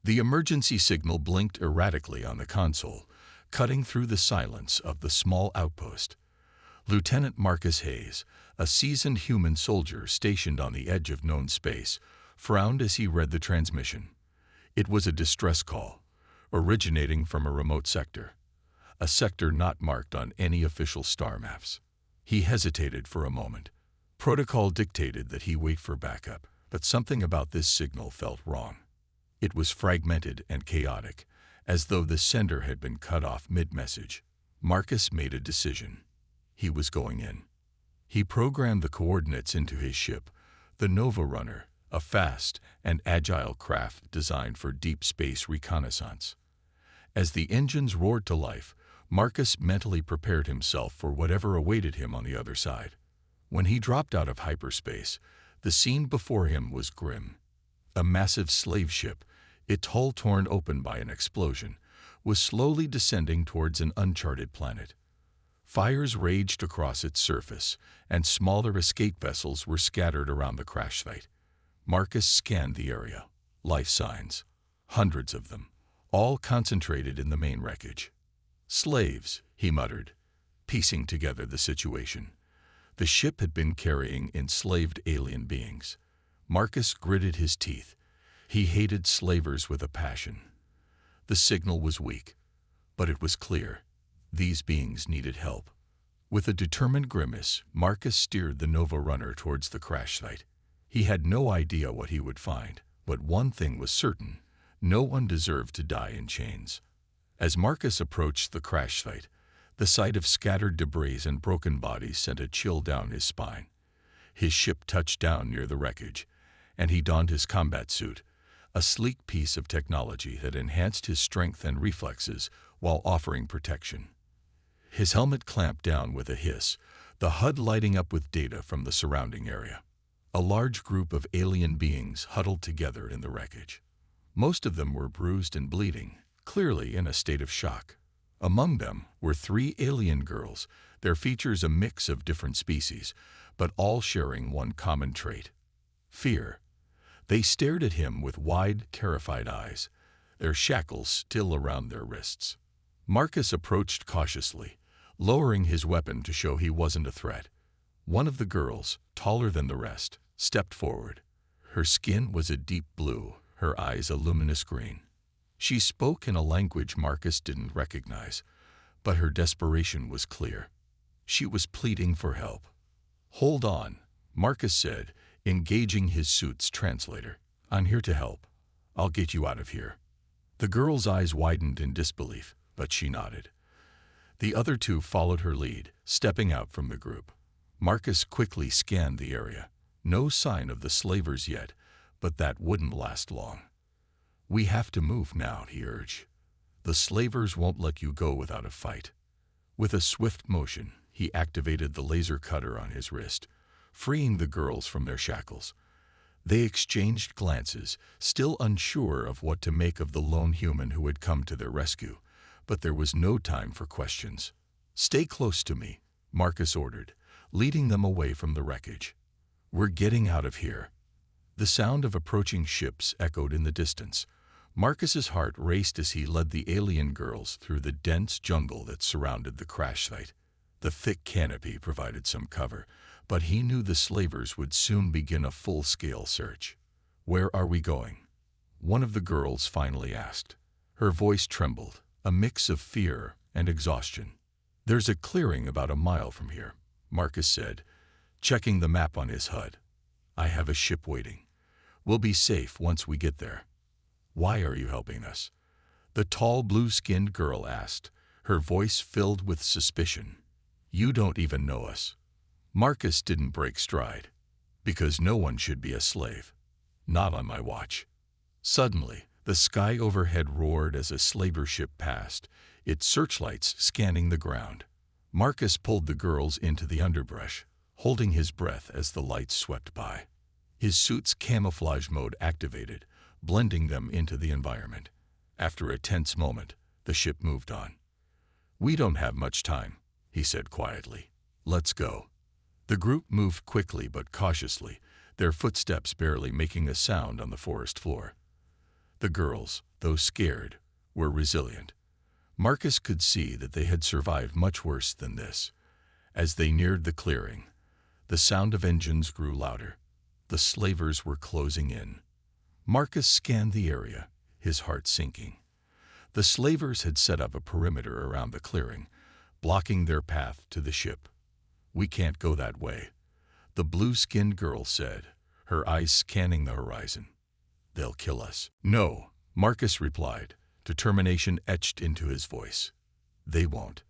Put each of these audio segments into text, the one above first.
The emergency signal blinked erratically on the console, cutting through the silence of the small outpost. Lieutenant Marcus Hayes, a seasoned human soldier stationed on the edge of known space, frowned as he read the transmission. It was a distress call, originating from a remote sector, a sector not marked on any official star maps. He hesitated for a moment. Protocol dictated that he wait for backup, but something about this signal felt wrong. It was fragmented and chaotic, as though the sender had been cut off mid-message. Marcus made a decision. He was going in. He programmed the coordinates into his ship, the Nova Runner, a fast and agile craft designed for deep space reconnaissance. As the engines roared to life, Marcus mentally prepared himself for whatever awaited him on the other side. When he dropped out of hyperspace, the scene before him was grim. A massive slave ship, its hull torn open by an explosion, was slowly descending towards an uncharted planet. Fires raged across its surface, and smaller escape vessels were scattered around the crash site. Marcus scanned the area. Life signs. Hundreds of them, all concentrated in the main wreckage. Slaves, he muttered, piecing together the situation. The ship had been carrying enslaved alien beings. Marcus gritted his teeth. He hated slavers with a passion. The signal was weak, but it was clear. These beings needed help. With a determined grimace, Marcus steered the Nova Runner towards the crash site. He had no idea what he would find, but one thing was certain: no one deserved to die in chains. As Marcus approached the crash site, the sight of scattered debris and broken bodies sent a chill down his spine. His ship touched down near the wreckage, and he donned his combat suit, a sleek piece of technology that enhanced his strength and reflexes while offering protection. His helmet clamped down with a hiss, the HUD lighting up with data from the surrounding area. A large group of alien beings huddled together in the wreckage. Most of them were bruised and bleeding, clearly in a state of shock. Among them were 3 alien girls, their features a mix of different species, but all sharing one common trait: fear. They stared at him with wide, terrified eyes, their shackles still around their wrists. Marcus approached cautiously, lowering his weapon to show he wasn't a threat. One of the girls, taller than the rest, stepped forward. Her skin was a deep blue, her eyes a luminous green. She spoke in a language Marcus didn't recognize, but her desperation was clear. She was pleading for help. "Hold on," Marcus said, engaging his suit's translator. "I'm here to help. I'll get you out of here." The girl's eyes widened in disbelief, but she nodded. The other 2 followed her lead, stepping out from the group. Marcus quickly scanned the area. No sign of the slavers yet, but that wouldn't last long. "We have to move now," he urged. "The slavers won't let you go without a fight." With a swift motion, he activated the laser cutter on his wrist, freeing the girls from their shackles. They exchanged glances, still unsure of what to make of the lone human who had come to their rescue, but there was no time for questions. "Stay close to me," Marcus ordered, leading them away from the wreckage. "We're getting out of here." The sound of approaching ships echoed in the distance. Marcus's heart raced as he led the alien girls through the dense jungle that surrounded the crash site. The thick canopy provided some cover, but he knew the slavers would soon begin a full-scale search. "Where are we going?" one of the girls finally asked. Her voice trembled, a mix of fear and exhaustion. "There's a clearing about a mile from here," Marcus said, checking the map on his HUD. "I have a ship waiting. We'll be safe once we get there." "Why are you helping us?" the tall, blue-skinned girl asked, her voice filled with suspicion. "You don't even know us." Marcus didn't break stride. "Because no one should be a slave. Not on my watch." Suddenly, the sky overhead roared as a slaver ship passed, its searchlights scanning the ground. Marcus pulled the girls into the underbrush, holding his breath as the lights swept by. His suit's camouflage mode activated, blending them into the environment. After a tense moment, the ship moved on. "We don't have much time," he said quietly. "Let's go." The group moved quickly but cautiously, their footsteps barely making a sound on the forest floor. The girls, though scared, were resilient. Marcus could see that they had survived much worse than this. As they neared the clearing, the sound of engines grew louder. The slavers were closing in. Marcus scanned the area, his heart sinking. The slavers had set up a perimeter around the clearing, blocking their path to the ship. "We can't go that way," the blue-skinned girl said, her eyes scanning the horizon. "They'll kill us." "No," Marcus replied, determination etched into his voice. "They won't."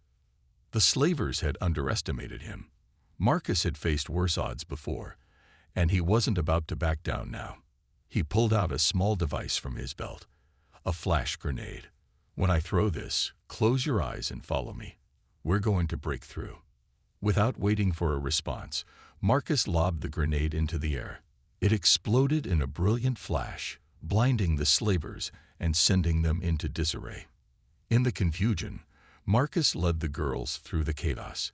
The slavers had underestimated him. Marcus had faced worse odds before, and he wasn't about to back down now. He pulled out a small device from his belt, a flash grenade. "When I throw this, close your eyes and follow me. We're going to break through." Without waiting for a response, Marcus lobbed the grenade into the air. It exploded in a brilliant flash, blinding the slavers and sending them into disarray. In the confusion, Marcus led the girls through the chaos,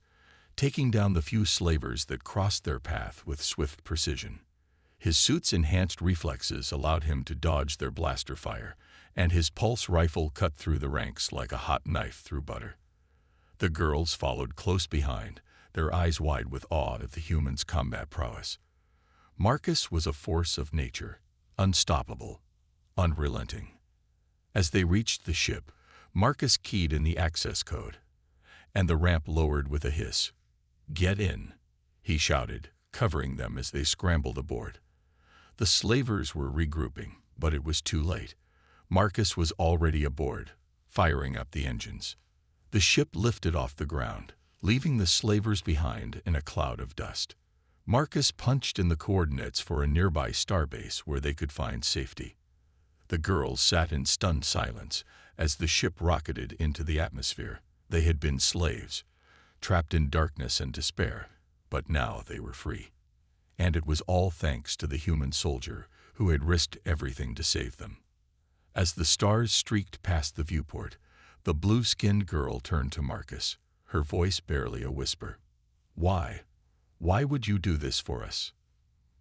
taking down the few slavers that crossed their path with swift precision. His suit's enhanced reflexes allowed him to dodge their blaster fire, and his pulse rifle cut through the ranks like a hot knife through butter. The girls followed close behind, their eyes wide with awe at the humans' combat prowess. Marcus was a force of nature, unstoppable, unrelenting. As they reached the ship, Marcus keyed in the access code, and the ramp lowered with a hiss. "Get in," he shouted, covering them as they scrambled aboard. The slavers were regrouping, but it was too late. Marcus was already aboard, firing up the engines. The ship lifted off the ground, leaving the slavers behind in a cloud of dust. Marcus punched in the coordinates for a nearby starbase where they could find safety. The girls sat in stunned silence as the ship rocketed into the atmosphere. They had been slaves, trapped in darkness and despair, but now they were free. And it was all thanks to the human soldier who had risked everything to save them. As the stars streaked past the viewport, the blue-skinned girl turned to Marcus, her voice barely a whisper. "Why? Why would you do this for us?"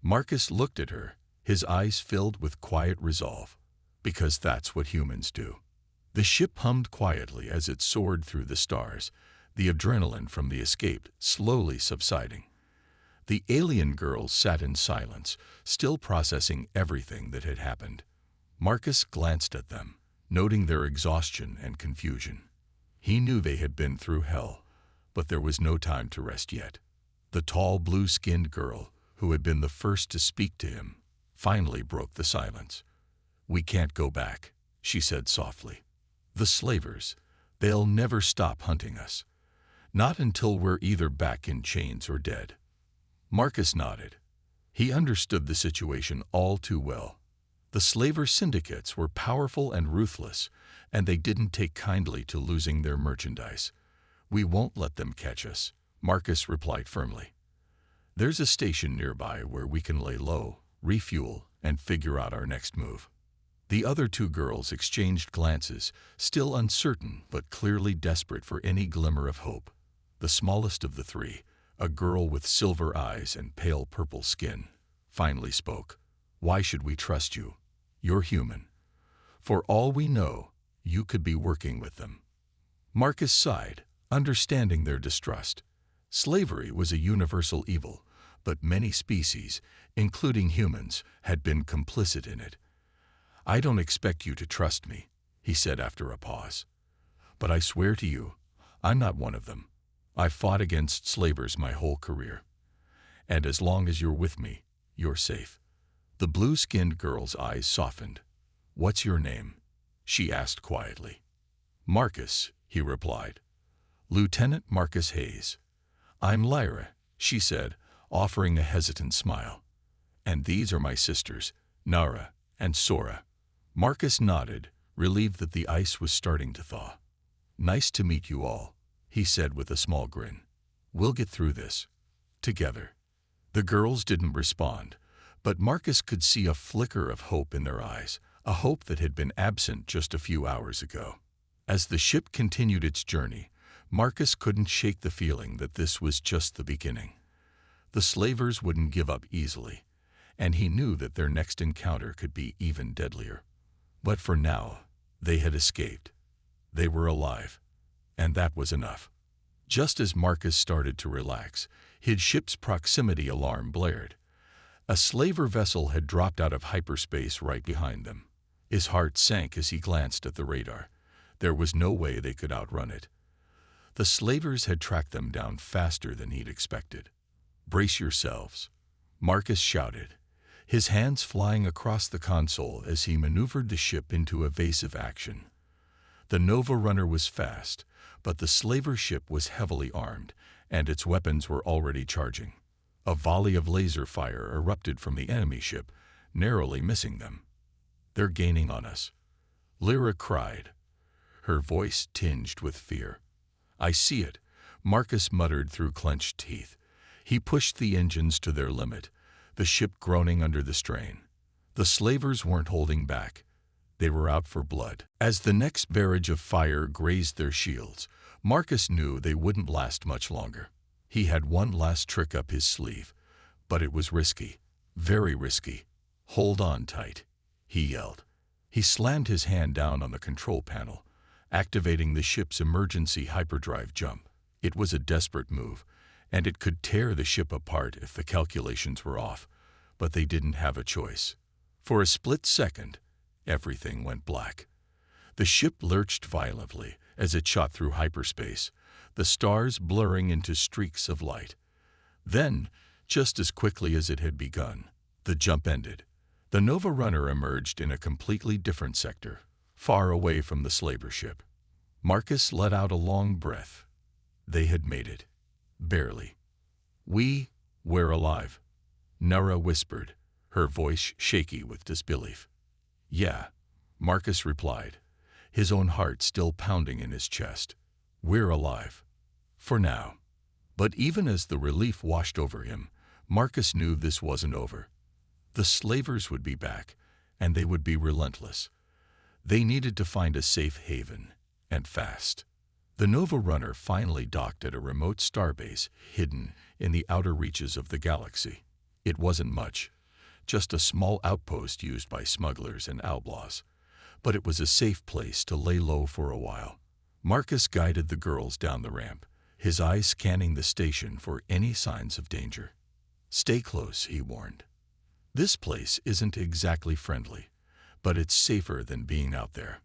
Marcus looked at her, his eyes filled with quiet resolve. "Because that's what humans do." The ship hummed quietly as it soared through the stars, the adrenaline from the escape slowly subsiding. The alien girls sat in silence, still processing everything that had happened. Marcus glanced at them, noting their exhaustion and confusion. He knew they had been through hell, but there was no time to rest yet. The tall, blue-skinned girl, who had been the first to speak to him, finally broke the silence. "We can't go back," she said softly. "The slavers, they'll never stop hunting us. Not until we're either back in chains or dead." Marcus nodded. He understood the situation all too well. The slaver syndicates were powerful and ruthless, and they didn't take kindly to losing their merchandise. "We won't let them catch us," Marcus replied firmly. "There's a station nearby where we can lay low, refuel, and figure out our next move." The other two girls exchanged glances, still uncertain but clearly desperate for any glimmer of hope. The smallest of the three, a girl with silver eyes and pale purple skin, finally spoke. "Why should we trust you? You're human. For all we know, you could be working with them." Marcus sighed, understanding their distrust. Slavery was a universal evil, but many species, including humans, had been complicit in it. "I don't expect you to trust me," he said after a pause. "But I swear to you, I'm not one of them. I've fought against slavers my whole career. And as long as you're with me, you're safe." The blue-skinned girl's eyes softened. "What's your name?" she asked quietly. "Marcus," he replied. "Lieutenant Marcus Hayes." "I'm Lyra," she said, offering a hesitant smile. "And these are my sisters, Nara and Sora." Marcus nodded, relieved that the ice was starting to thaw. "Nice to meet you all," he said with a small grin. "We'll get through this. Together." The girls didn't respond, but Marcus could see a flicker of hope in their eyes, a hope that had been absent just a few hours ago. As the ship continued its journey, Marcus couldn't shake the feeling that this was just the beginning. The slavers wouldn't give up easily, and he knew that their next encounter could be even deadlier. But for now, they had escaped. They were alive, and that was enough. Just as Marcus started to relax, his ship's proximity alarm blared. A slaver vessel had dropped out of hyperspace right behind them. His heart sank as he glanced at the radar. There was no way they could outrun it. The slavers had tracked them down faster than he'd expected. "Brace yourselves," Marcus shouted, his hands flying across the console as he maneuvered the ship into evasive action. The Nova runner was fast, but the slaver ship was heavily armed, and its weapons were already charging. A volley of laser fire erupted from the enemy ship, narrowly missing them. "They're gaining on us," Lyra cried, her voice tinged with fear. "I see it," Marcus muttered through clenched teeth. He pushed the engines to their limit, the ship groaning under the strain. The slavers weren't holding back. They were out for blood. As the next barrage of fire grazed their shields, Marcus knew they wouldn't last much longer. He had one last trick up his sleeve, but it was risky, very risky. "Hold on tight," he yelled. He slammed his hand down on the control panel, activating the ship's emergency hyperdrive jump. It was a desperate move, and it could tear the ship apart if the calculations were off, but they didn't have a choice. For a split second, everything went black. The ship lurched violently as it shot through hyperspace, the stars blurring into streaks of light. Then, just as quickly as it had begun, the jump ended. The Nova runner emerged in a completely different sector, far away from the slaver ship. Marcus let out a long breath. They had made it. Barely. We're alive," Nara whispered, her voice shaky with disbelief. "Yeah," Marcus replied, his own heart still pounding in his chest. "We're alive. For now." But even as the relief washed over him, Marcus knew this wasn't over. The slavers would be back, and they would be relentless. They needed to find a safe haven, and fast. The Nova runner finally docked at a remote starbase hidden in the outer reaches of the galaxy. It wasn't much, just a small outpost used by smugglers and outlaws, but it was a safe place to lay low for a while. Marcus guided the girls down the ramp, his eyes scanning the station for any signs of danger. "Stay close," he warned. "This place isn't exactly friendly, but it's safer than being out there."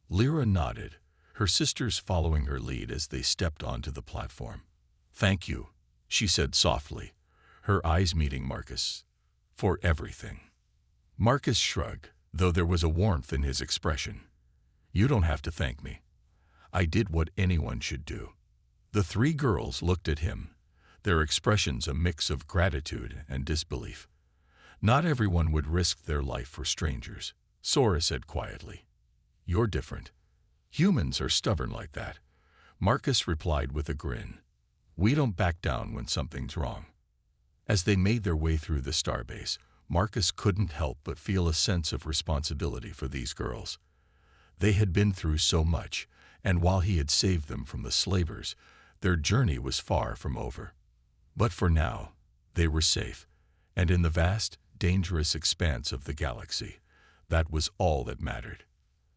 Lyra nodded, her sisters following her lead as they stepped onto the platform. "Thank you," she said softly, her eyes meeting Marcus. "For everything." Marcus shrugged, though there was a warmth in his expression. "You don't have to thank me. I did what anyone should do." The three girls looked at him, their expressions a mix of gratitude and disbelief. "Not everyone would risk their life for strangers," Sora said quietly. "You're different. Humans are stubborn like that," Marcus replied with a grin. "We don't back down when something's wrong." As they made their way through the starbase, Marcus couldn't help but feel a sense of responsibility for these girls. They had been through so much, and while he had saved them from the slavers, their journey was far from over. But for now, they were safe, and in the vast, dangerous expanse of the galaxy, that was all that mattered.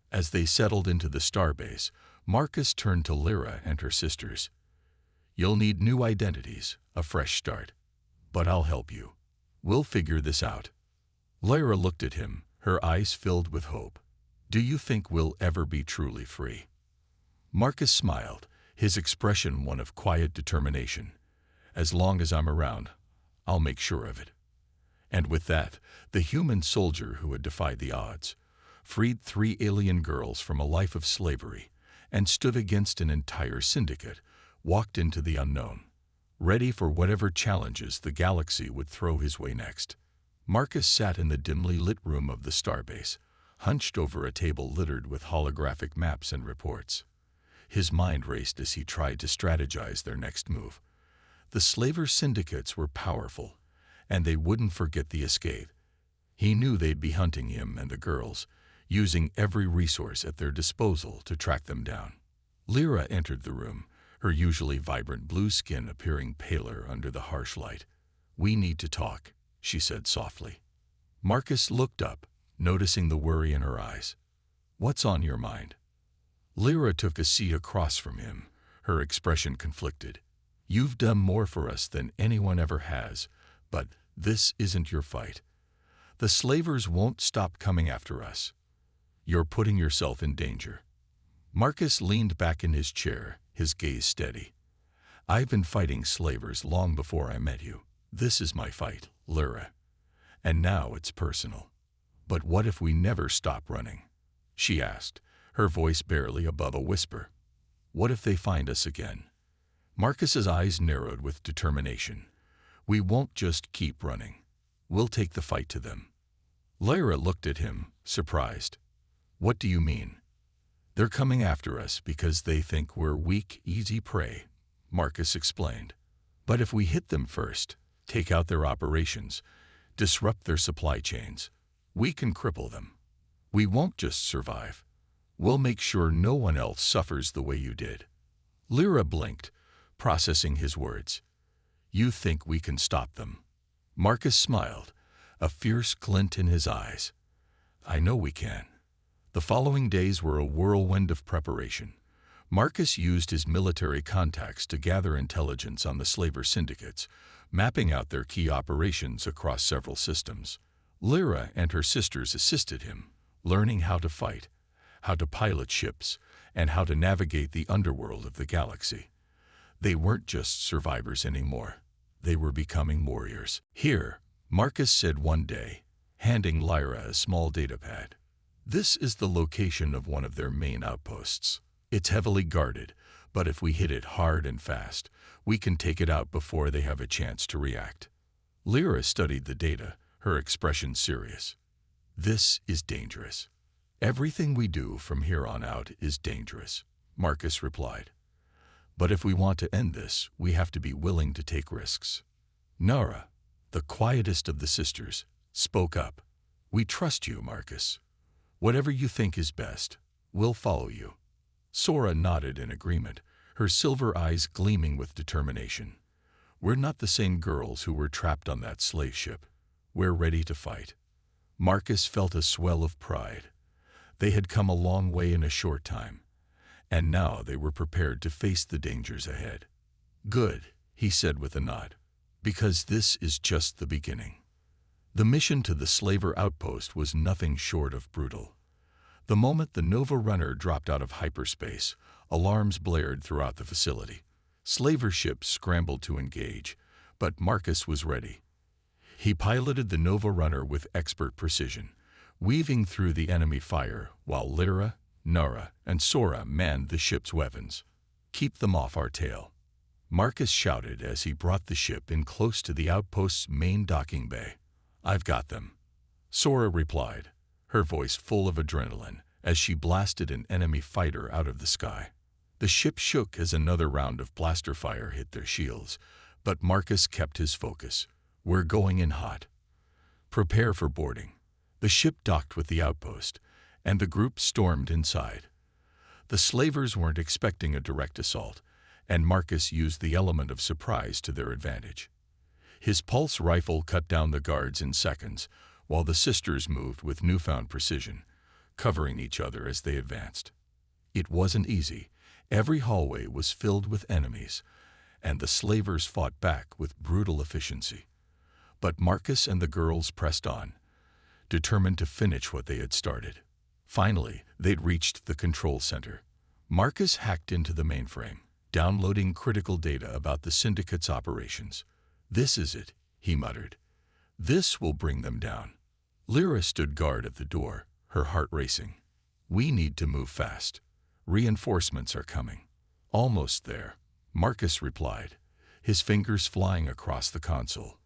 As they settled into the starbase, Marcus turned to Lyra and her sisters. "You'll need new identities, a fresh start. But I'll help you. We'll figure this out." Lyra looked at him, her eyes filled with hope. "Do you think we'll ever be truly free?" Marcus smiled, his expression one of quiet determination. "As long as I'm around, I'll make sure of it." And with that, the human soldier who had defied the odds, freed 3 alien girls from a life of slavery, and stood against an entire syndicate, walked into the unknown, ready for whatever challenges the galaxy would throw his way next. Marcus sat in the dimly lit room of the starbase, hunched over a table littered with holographic maps and reports. His mind raced as he tried to strategize their next move. The slaver syndicates were powerful, and they wouldn't forget the escape. He knew they'd be hunting him and the girls, using every resource at their disposal to track them down. Lyra entered the room, her usually vibrant blue skin appearing paler under the harsh light. "We need to talk," she said softly. Marcus looked up, noticing the worry in her eyes. What's on your mind? Lyra took a seat across from him, her expression conflicted. You've done more for us than anyone ever has, but this isn't your fight. The slavers won't stop coming after us. You're putting yourself in danger. Marcus leaned back in his chair, his gaze steady. I've been fighting slavers long before I met you. This is my fight, Lyra. And now it's personal. But what if we never stop running? She asked, her voice barely above a whisper. What if they find us again? Marcus's eyes narrowed with determination. We won't just keep running. We'll take the fight to them. Lyra looked at him, surprised. What do you mean? They're coming after us because they think we're weak, easy prey, Marcus explained. But if we hit them first, take out their operations, disrupt their supply chains, we can cripple them. We won't just survive. We'll make sure no one else suffers the way you did. Lyra blinked, processing his words. You think we can stop them? Marcus smiled, a fierce glint in his eyes. I know we can. The following days were a whirlwind of preparation. Marcus used his military contacts to gather intelligence on the slaver syndicates, mapping out their key operations across several systems. Lyra and her sisters assisted him, learning how to fight, how to pilot ships, and how to navigate the underworld of the galaxy. They weren't just survivors anymore. They were becoming warriors. Here, Marcus said one day, handing Lyra a small datapad. This is the location of one of their main outposts. It's heavily guarded, but if we hit it hard and fast, we can take it out before they have a chance to react. Lyra studied the data, her expression serious. This is dangerous. Everything we do from here on out is dangerous, Marcus replied. But if we want to end this, we have to be willing to take risks. Nara, the quietest of the sisters, spoke up. We trust you, Marcus. Whatever you think is best, we'll follow you. Sora nodded in agreement, her silver eyes gleaming with determination. We're not the same girls who were trapped on that slave ship. We're ready to fight. Marcus felt a swell of pride. They had come a long way in a short time, and now they were prepared to face the dangers ahead. Good, he said with a nod, because this is just the beginning. The mission to the slaver outpost was nothing short of brutal. The moment the Nova Runner dropped out of hyperspace, alarms blared throughout the facility. Slaver ships scrambled to engage, but Marcus was ready. He piloted the Nova Runner with expert precision, weaving through the enemy fire while Lyra, Nara, and Sora manned the ship's weapons. Keep them off our tail, Marcus shouted as he brought the ship in close to the outpost's main docking bay. I've got them, Sora replied, her voice full of adrenaline as she blasted an enemy fighter out of the sky. The ship shook as another round of blaster fire hit their shields, but Marcus kept his focus. We're going in hot. Prepare for boarding. The ship docked with the outpost, and the group stormed inside. The slavers weren't expecting a direct assault, and Marcus used the element of surprise to their advantage. His pulse rifle cut down the guards in seconds, while the sisters moved with newfound precision, covering each other as they advanced. It wasn't easy. Every hallway was filled with enemies, and the slavers fought back with brutal efficiency. But Marcus and the girls pressed on, determined to finish what they had started. Finally, they'd reached the control center. Marcus hacked into the mainframe, downloading critical data about the syndicate's operations. This is it, he muttered. This will bring them down. Lyra stood guard at the door, her heart racing. We need to move fast. Reinforcements are coming. Almost there, Marcus replied, his fingers flying across the console.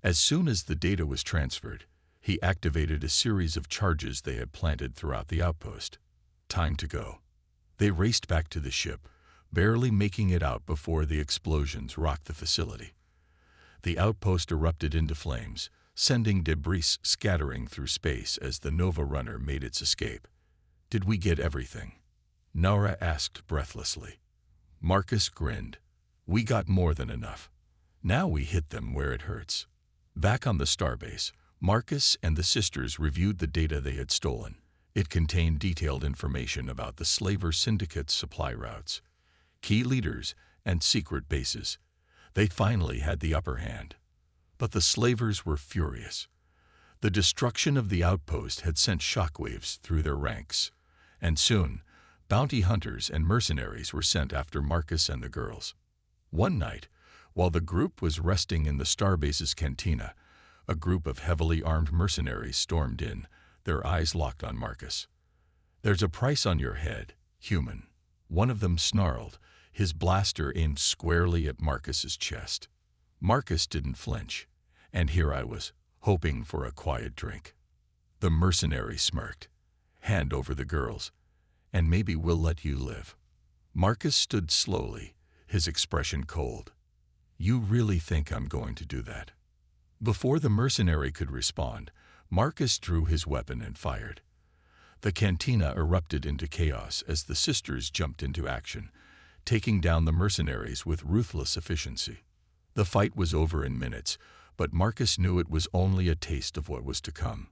As soon as the data was transferred, he activated a series of charges they had planted throughout the outpost. Time to go. They raced back to the ship, barely making it out before the explosions rocked the facility. The outpost erupted into flames, sending debris scattering through space as the Nova Runner made its escape. Did we get everything? Nara asked breathlessly. Marcus grinned. We got more than enough. Now we hit them where it hurts. Back on the starbase, Marcus and the sisters reviewed the data they had stolen, It contained detailed information about the slaver syndicate's supply routes, key leaders, and secret bases. They finally had the upper hand. But the slavers were furious. The destruction of the outpost had sent shockwaves through their ranks, and soon, bounty hunters and mercenaries were sent after Marcus and the girls. One night, while the group was resting in the starbase's cantina, a group of heavily armed mercenaries stormed in, their eyes locked on Marcus. "There's a price on your head, human," one of them snarled, his blaster aimed squarely at Marcus's chest. Marcus didn't flinch, and here I was, hoping for a quiet drink. The mercenary smirked. "Hand over the girls, and maybe we'll let you live." Marcus stood slowly, his expression cold. "You really think I'm going to do that?" Before the mercenary could respond, Marcus drew his weapon and fired. The cantina erupted into chaos as the sisters jumped into action, taking down the mercenaries with ruthless efficiency. The fight was over in minutes, but Marcus knew it was only a taste of what was to come.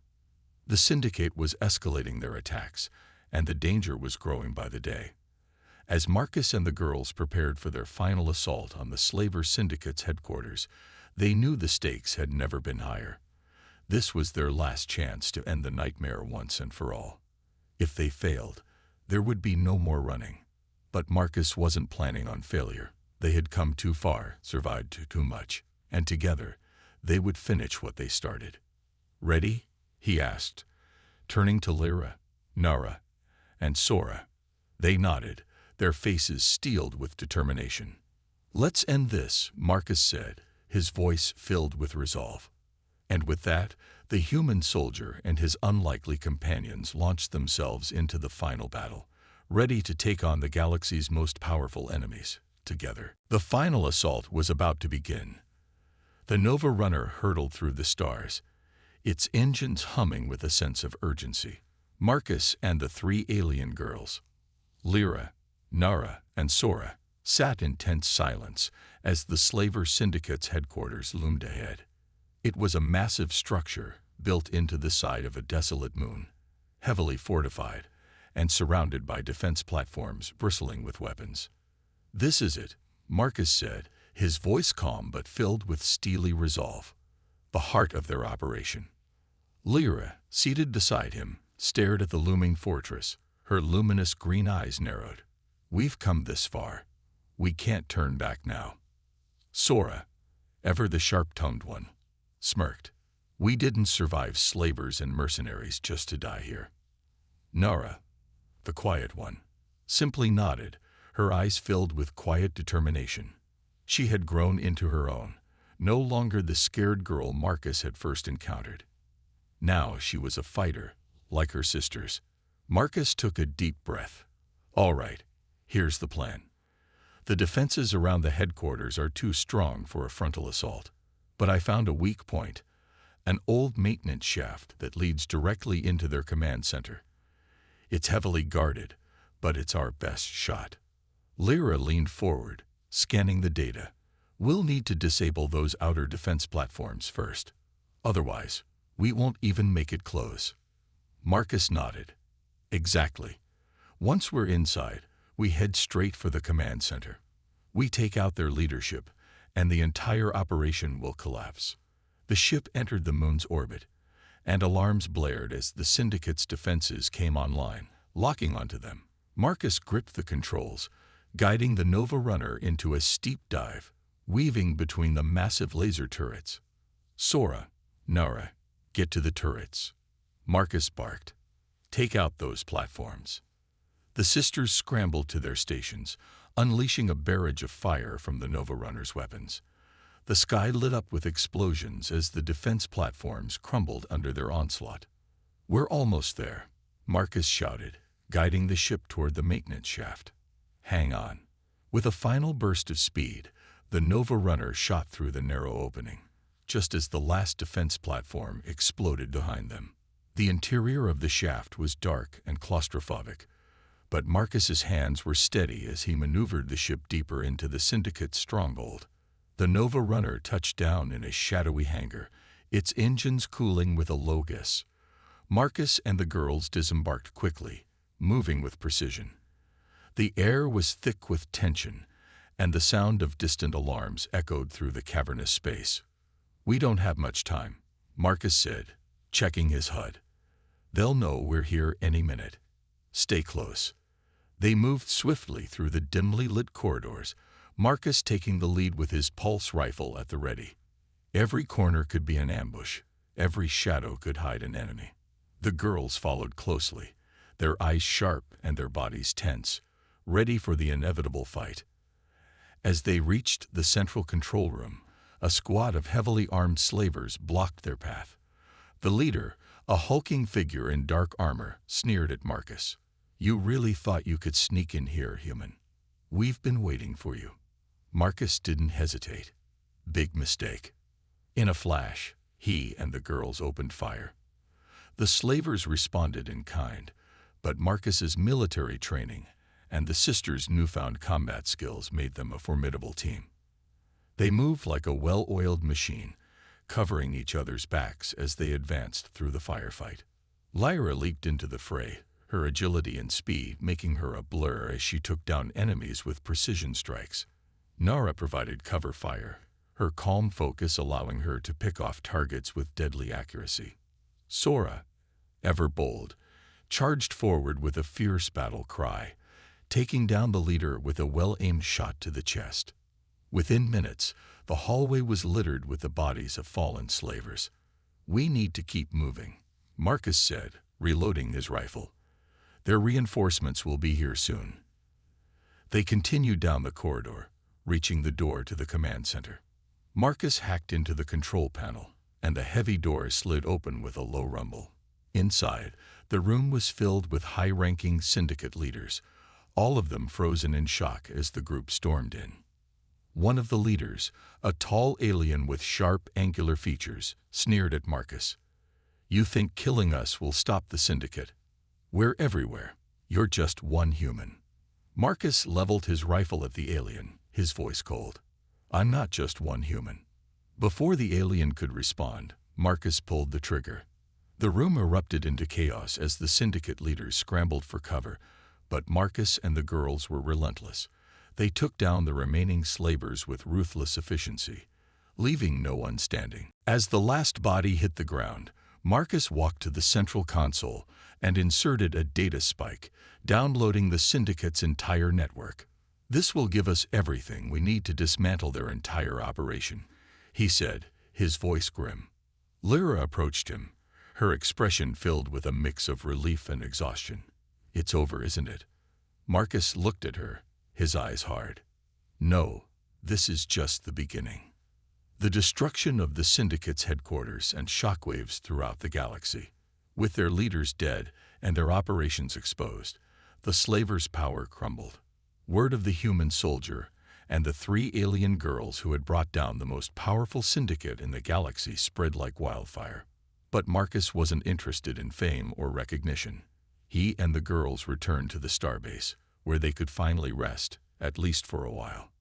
The syndicate was escalating their attacks, and the danger was growing by the day. As Marcus and the girls prepared for their final assault on the slaver syndicate's headquarters, they knew the stakes had never been higher. This was their last chance to end the nightmare once and for all. If they failed, there would be no more running. But Marcus wasn't planning on failure. They had come too far, survived too much, and together, they would finish what they started. "Ready?" he asked, turning to Lyra, Nara, and Sora. They nodded, their faces steeled with determination. "Let's end this," Marcus said, his voice filled with resolve. And with that, the human soldier and his unlikely companions launched themselves into the final battle, ready to take on the galaxy's most powerful enemies, together. The final assault was about to begin. The Nova Runner hurtled through the stars, its engines humming with a sense of urgency. Marcus and the three alien girls, Lyra, Nara, and Sora, sat in tense silence as the Slaver Syndicate's headquarters loomed ahead. It was a massive structure built into the side of a desolate moon, heavily fortified and surrounded by defense platforms bristling with weapons. "This is it," Marcus said, his voice calm but filled with steely resolve. "The heart of their operation." Lyra, seated beside him, stared at the looming fortress, her luminous green eyes narrowed. "We've come this far. We can't turn back now." Sora, ever the sharp-tongued one, smirked. "We didn't survive slavers and mercenaries just to die here." Nara, the quiet one, simply nodded, her eyes filled with quiet determination. She had grown into her own, no longer the scared girl Marcus had first encountered. Now she was a fighter, like her sisters. Marcus took a deep breath. "All right, here's the plan. The defenses around the headquarters are too strong for a frontal assault, but I found a weak point, an old maintenance shaft that leads directly into their command center. It's heavily guarded, but it's our best shot." Lyra leaned forward, scanning the data. "We'll need to disable those outer defense platforms first. Otherwise, we won't even make it close." Marcus nodded. "Exactly. Once we're inside, we head straight for the command center. We take out their leadership, and the entire operation will collapse." The ship entered the moon's orbit, and alarms blared as the Syndicate's defenses came online, locking onto them. Marcus gripped the controls, guiding the Nova Runner into a steep dive, weaving between the massive laser turrets. "Sora, Nara, get to the turrets," Marcus barked. "Take out those platforms." The sisters scrambled to their stations, unleashing a barrage of fire from the Nova Runner's weapons. The sky lit up with explosions as the defense platforms crumbled under their onslaught. "We're almost there," Marcus shouted, guiding the ship toward the maintenance shaft. "Hang on." With a final burst of speed, the Nova Runner shot through the narrow opening, just as the last defense platform exploded behind them. The interior of the shaft was dark and claustrophobic, but Marcus's hands were steady as he maneuvered the ship deeper into the Syndicate's stronghold. The Nova Runner touched down in a shadowy hangar, its engines cooling with a low hiss. Marcus and the girls disembarked quickly, moving with precision. The air was thick with tension, and the sound of distant alarms echoed through the cavernous space. "We don't have much time," Marcus said, checking his HUD. "They'll know we're here any minute. Stay close." They moved swiftly through the dimly lit corridors, Marcus taking the lead with his pulse rifle at the ready. Every corner could be an ambush. Every shadow could hide an enemy. The girls followed closely, their eyes sharp and their bodies tense, ready for the inevitable fight. As they reached the central control room, a squad of heavily armed slavers blocked their path. The leader, a hulking figure in dark armor, sneered at Marcus. "You really thought you could sneak in here, human? We've been waiting for you." Marcus didn't hesitate. Big mistake. In a flash, he and the girls opened fire. The slavers responded in kind, but Marcus's military training and the sisters' newfound combat skills made them a formidable team. They moved like a well-oiled machine, covering each other's backs as they advanced through the firefight. Lyra leaped into the fray, her agility and speed making her a blur as she took down enemies with precision strikes. Nara provided cover fire, her calm focus allowing her to pick off targets with deadly accuracy. Sora, ever bold, charged forward with a fierce battle cry, taking down the leader with a well-aimed shot to the chest. Within minutes, the hallway was littered with the bodies of fallen slavers. "We need to keep moving," Marcus said, reloading his rifle. "Their reinforcements will be here soon." They continued down the corridor, reaching the door to the command center. Marcus hacked into the control panel, and the heavy door slid open with a low rumble. Inside, the room was filled with high-ranking syndicate leaders, all of them frozen in shock as the group stormed in. One of the leaders, a tall alien with sharp, angular features, sneered at Marcus. "You think killing us will stop the syndicate? We're everywhere. You're just one human." Marcus leveled his rifle at the alien, his voice cold. "I'm not just one human." Before the alien could respond, Marcus pulled the trigger. The room erupted into chaos as the syndicate leaders scrambled for cover, but Marcus and the girls were relentless. They took down the remaining slavers with ruthless efficiency, leaving no one standing. As the last body hit the ground, Marcus walked to the central console and inserted a data spike, downloading the syndicate's entire network. "This will give us everything we need to dismantle their entire operation," he said, his voice grim. Lyra approached him, her expression filled with a mix of relief and exhaustion. "It's over, isn't it?" Marcus looked at her, his eyes hard. "No, this is just the beginning." The destruction of the syndicate's headquarters and shockwaves throughout the galaxy. With their leaders dead and their operations exposed, the slavers' power crumbled. Word of the human soldier and the 3 alien girls who had brought down the most powerful syndicate in the galaxy spread like wildfire. But Marcus wasn't interested in fame or recognition. He and the girls returned to the starbase, where they could finally rest, at least for a while.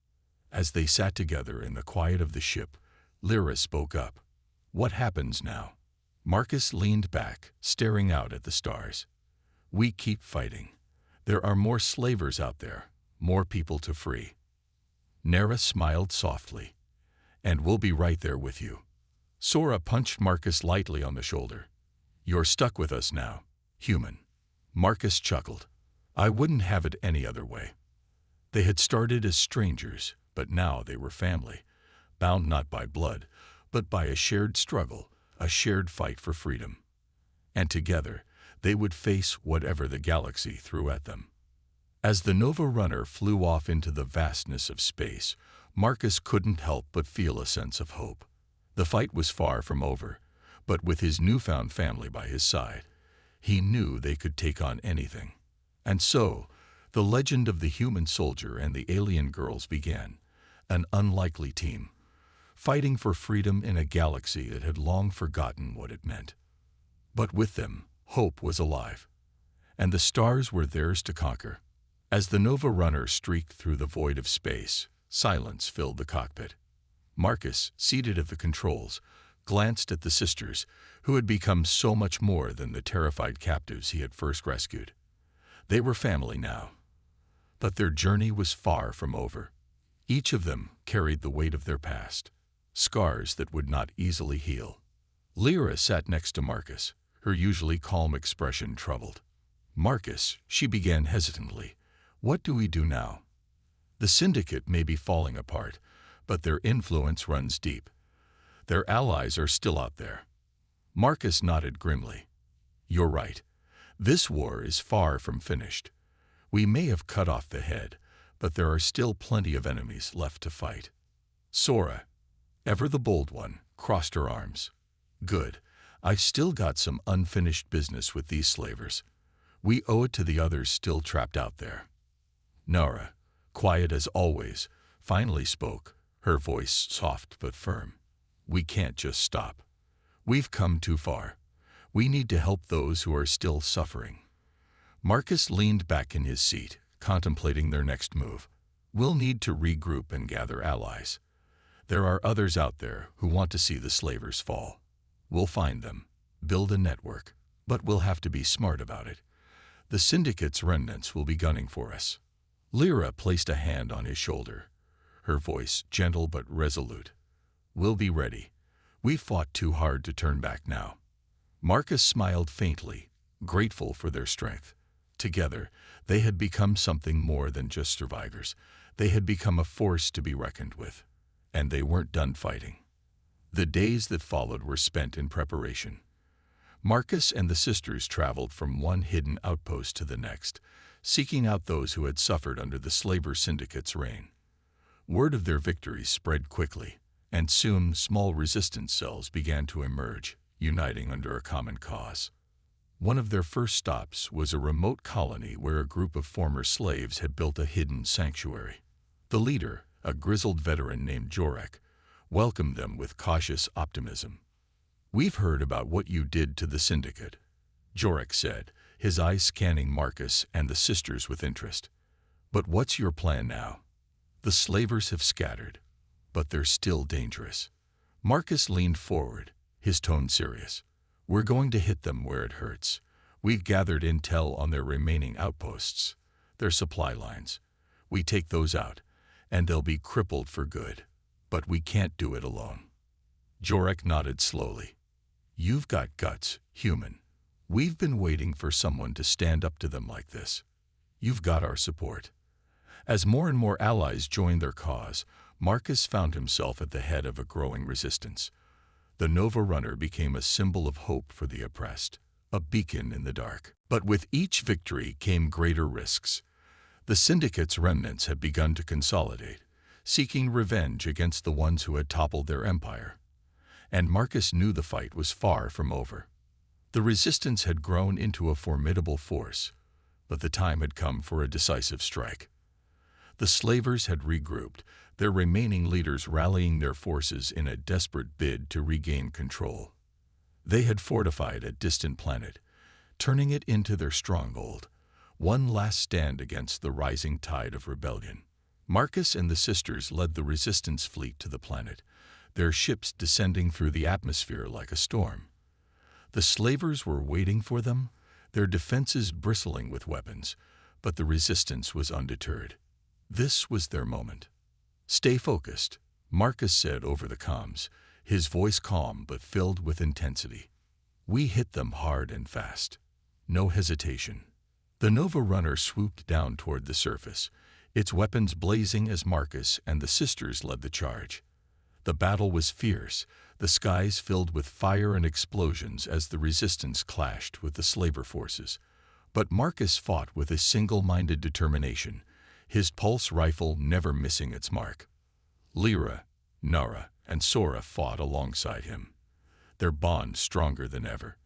As they sat together in the quiet of the ship, Lyra spoke up. "What happens now?" Marcus leaned back, staring out at the stars. "We keep fighting. There are more slavers out there, more people to free." Nara smiled softly. "And we'll be right there with you." Sora punched Marcus lightly on the shoulder. "You're stuck with us now, human." Marcus chuckled. "I wouldn't have it any other way." They had started as strangers, but now they were family, bound not by blood, but by a shared struggle, a shared fight for freedom. And together, they would face whatever the galaxy threw at them. As the Nova Runner flew off into the vastness of space, Marcus couldn't help but feel a sense of hope. The fight was far from over, but with his newfound family by his side, he knew they could take on anything. And so, the legend of the human soldier and the alien girls began, an unlikely team, fighting for freedom in a galaxy that had long forgotten what it meant. But with them, hope was alive, and the stars were theirs to conquer. As the Nova Runner streaked through the void of space, silence filled the cockpit. Marcus, seated at the controls, glanced at the sisters, who had become so much more than the terrified captives he had first rescued. They were family now. But their journey was far from over. Each of them carried the weight of their past, scars that would not easily heal. Lyra sat next to Marcus, her usually calm expression troubled. "Marcus," she began hesitantly, "what do we do now? The syndicate may be falling apart, but their influence runs deep. Their allies are still out there." Marcus nodded grimly. "You're right. This war is far from finished. We may have cut off the head, but there are still plenty of enemies left to fight." Sora, ever the bold one, crossed her arms. "Good. I've still got some unfinished business with these slavers. We owe it to the others still trapped out there." Nara, quiet as always, finally spoke, her voice soft but firm. "We can't just stop. We've come too far. We need to help those who are still suffering." Marcus leaned back in his seat, contemplating their next move. "We'll need to regroup and gather allies. There are others out there who want to see the slavers fall. We'll find them, build a network, but we'll have to be smart about it. The syndicate's remnants will be gunning for us." Lyra placed a hand on his shoulder, her voice gentle but resolute. "We'll be ready. We've fought too hard to turn back now." Marcus smiled faintly, grateful for their strength. Together, they had become something more than just survivors. They had become a force to be reckoned with. And they weren't done fighting. The days that followed were spent in preparation. Marcus and the sisters traveled from one hidden outpost to the next, seeking out those who had suffered under the slaver syndicate's reign. Word of their victories spread quickly, and soon small resistance cells began to emerge, uniting under a common cause. One of their first stops was a remote colony where a group of former slaves had built a hidden sanctuary. The leader, a grizzled veteran named Jorek, welcomed them with cautious optimism. "We've heard about what you did to the syndicate," Jorek said, his eyes scanning Marcus and the sisters with interest. "But what's your plan now? The slavers have scattered, but they're still dangerous." Marcus leaned forward, his tone serious. "We're going to hit them where it hurts. We've gathered intel on their remaining outposts, their supply lines. We take those out, and they'll be crippled for good. But we can't do it alone." Jorek nodded slowly. "You've got guts, human. We've been waiting for someone to stand up to them like this. You've got our support." As more and more allies joined their cause, Marcus found himself at the head of a growing resistance. The Nova Runner became a symbol of hope for the oppressed, a beacon in the dark. But with each victory came greater risks. The syndicate's remnants had begun to consolidate, seeking revenge against the ones who had toppled their empire. And Marcus knew the fight was far from over. The resistance had grown into a formidable force, but the time had come for a decisive strike. The slavers had regrouped, their remaining leaders rallying their forces in a desperate bid to regain control. They had fortified a distant planet, turning it into their stronghold, one last stand against the rising tide of rebellion. Marcus and the sisters led the resistance fleet to the planet, their ships descending through the atmosphere like a storm. The slavers were waiting for them, their defenses bristling with weapons, but the resistance was undeterred. This was their moment. "Stay focused," Marcus said over the comms, his voice calm but filled with intensity. "We hit them hard and fast. No hesitation." The Nova Runner swooped down toward the surface, its weapons blazing as Marcus and the sisters led the charge. The battle was fierce, the skies filled with fire and explosions as the resistance clashed with the slaver forces. But Marcus fought with a single-minded determination, his pulse rifle never missing its mark. Lyra, Nara, and Sora fought alongside him, their bond stronger than ever.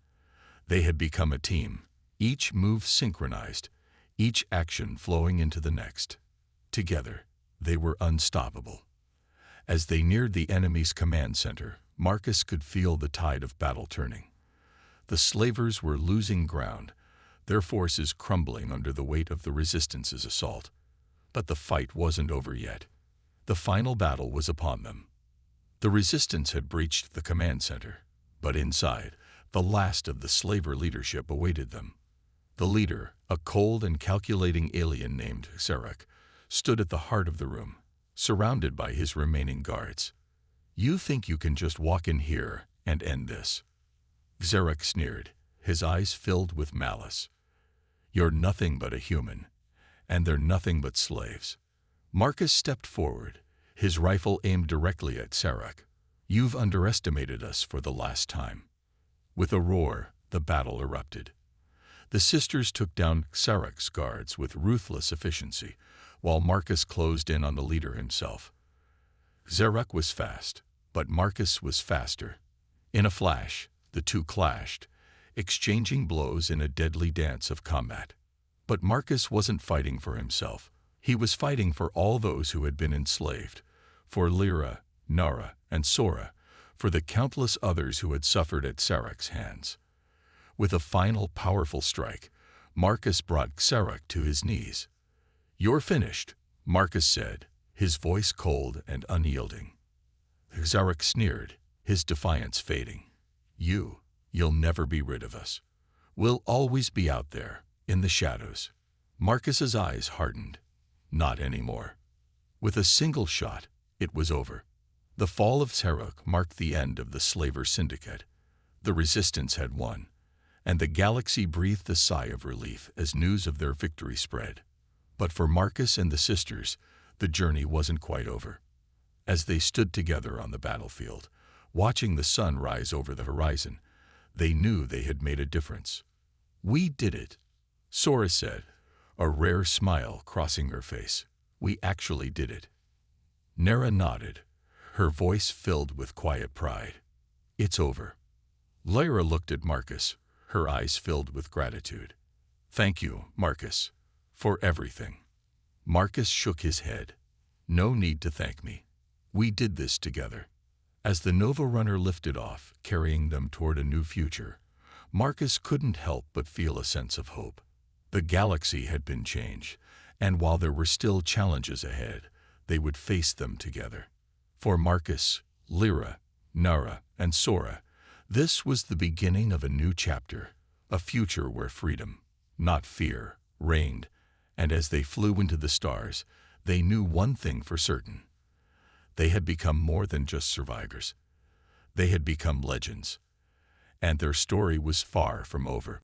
They had become a team, each move synchronized, each action flowing into the next. Together, they were unstoppable. As they neared the enemy's command center, Marcus could feel the tide of battle turning. The slavers were losing ground, their forces crumbling under the weight of the resistance's assault. But the fight wasn't over yet. The final battle was upon them. The resistance had breached the command center, but inside, the last of the slaver leadership awaited them. The leader, a cold and calculating alien named Xeric, stood at the heart of the room, surrounded by his remaining guards. "You think you can just walk in here and end this?" Xeric sneered, his eyes filled with malice. "You're nothing but a human, and they're nothing but slaves." Marcus stepped forward, his rifle aimed directly at Xeric. "You've underestimated us for the last time." With a roar, the battle erupted. The sisters took down Xeric's guards with ruthless efficiency, while Marcus closed in on the leader himself. Xeric was fast, but Marcus was faster. In a flash, the two clashed, exchanging blows in a deadly dance of combat. But Marcus wasn't fighting for himself. He was fighting for all those who had been enslaved, for Lyra, Nara, and Sora, for the countless others who had suffered at Xeric's hands. With a final powerful strike, Marcus brought Xeric to his knees. "You're finished," Marcus said, his voice cold and unyielding. Xeric sneered, his defiance fading. You'll never be rid of us. We'll always be out there, in the shadows." Marcus's eyes hardened. Not anymore. With a single shot, it was over. The fall of Xeric marked the end of the slaver syndicate. The resistance had won, and the galaxy breathed a sigh of relief as news of their victory spread. But for Marcus and the sisters, the journey wasn't quite over. As they stood together on the battlefield, watching the sun rise over the horizon, they knew they had made a difference. "We did it," Sora said, a rare smile crossing her face. "We actually did it." Nara nodded, her voice filled with quiet pride. "It's over." Lyra looked at Marcus, her eyes filled with gratitude. "Thank you, Marcus, for everything." Marcus shook his head. "No need to thank me. We did this together." As the Nova Runner lifted off, carrying them toward a new future, Marcus couldn't help but feel a sense of hope. The galaxy had been changed, and while there were still challenges ahead, they would face them together. For Marcus, Lyra, Nara, and Sora, this was the beginning of a new chapter, a future where freedom, not fear, reigned, and as they flew into the stars, they knew one thing for certain. They had become more than just survivors. They had become legends, and their story was far from over.